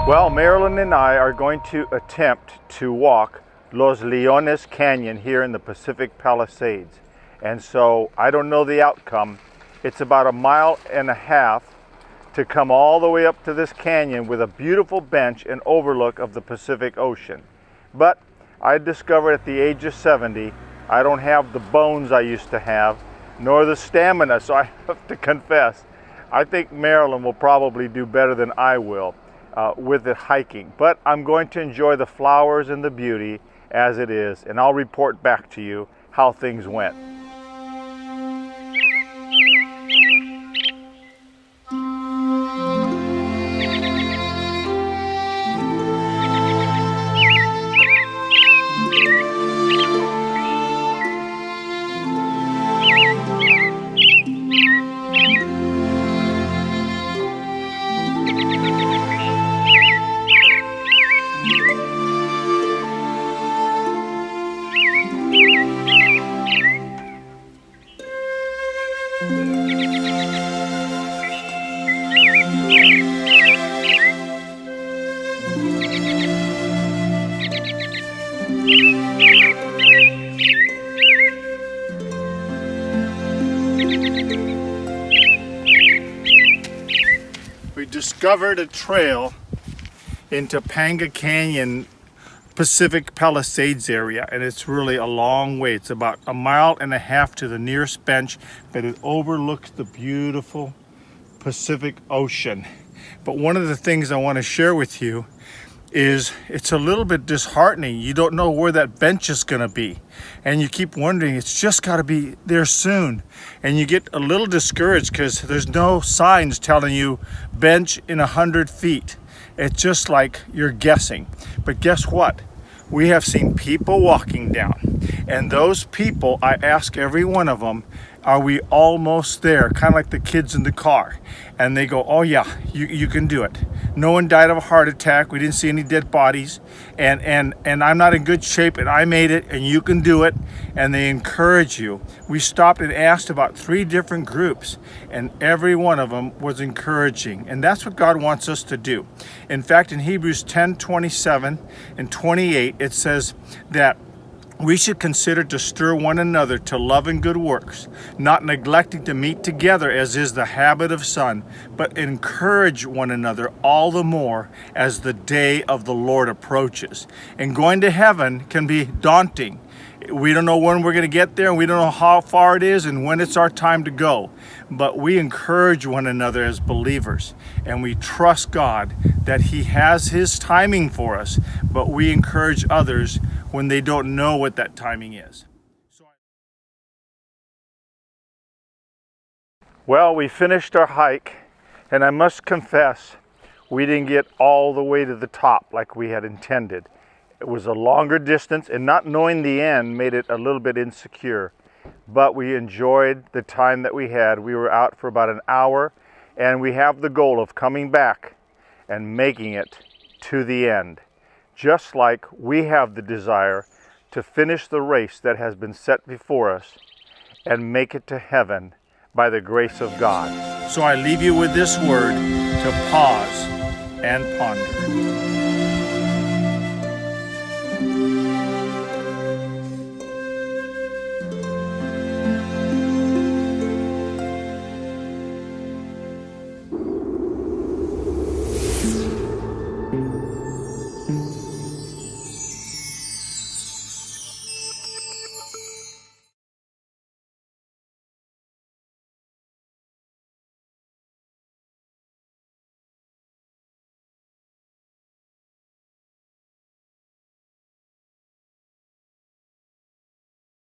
Well, Marilyn and I are going to attempt to walk Los Leones Canyon here in the Pacific Palisades. And so I don't know the outcome. It's about 1.5 miles to come all the way up to this canyon with a beautiful bench and overlook of the Pacific Ocean. But I discovered at the age of 70, I don't have the bones I used to have, nor the stamina, so I have to confess, I think Marilyn will probably do better than I will with it hiking. But I'm going to enjoy the flowers and the beauty as it is, and I'll report back to you how things went. We discovered a trail into Panga Canyon, Pacific Palisades area, and it's really a long way. It's about 1.5 miles to the nearest bench, but it overlooks the beautiful Pacific Ocean. But one of the things I want to share with you is it's a little bit disheartening. You don't know where that bench is going to be, and you keep wondering, it's just got to be there soon, and you get a little discouraged because there's no signs telling you bench in 100 feet. It's just like you're guessing. But guess what? We have seen people walking down, and those people, I ask every one of them, are we almost there? Kind of like the kids in the car. And they go, oh yeah, you can do it. No one died of a heart attack. We didn't see any dead bodies. And I'm not in good shape, and I made it, and you can do it. And they encourage you. We stopped and asked about 3 different groups, and every one of them was encouraging. And that's what God wants us to do. In fact, in Hebrews 10:27 and 28, it says that we should consider to stir one another to love and good works, not neglecting to meet together as is the habit of some, but encourage one another all the more as the day of the Lord approaches. And going to heaven can be daunting. We don't know when we're going to get there, and we don't know how far it is and when it's our time to go. But we encourage one another as believers, and we trust God that He has His timing for us, but we encourage others when they don't know what that timing is. Well, we finished our hike, and I must confess, we didn't get all the way to the top like we had intended. It was a longer distance, and not knowing the end made it a little bit insecure. But we enjoyed the time that we had. We were out for about an hour, and we have the goal of coming back and making it to the end. Just like we have the desire to finish the race that has been set before us and make it to heaven by the grace of God. So I leave you with this word to pause and ponder.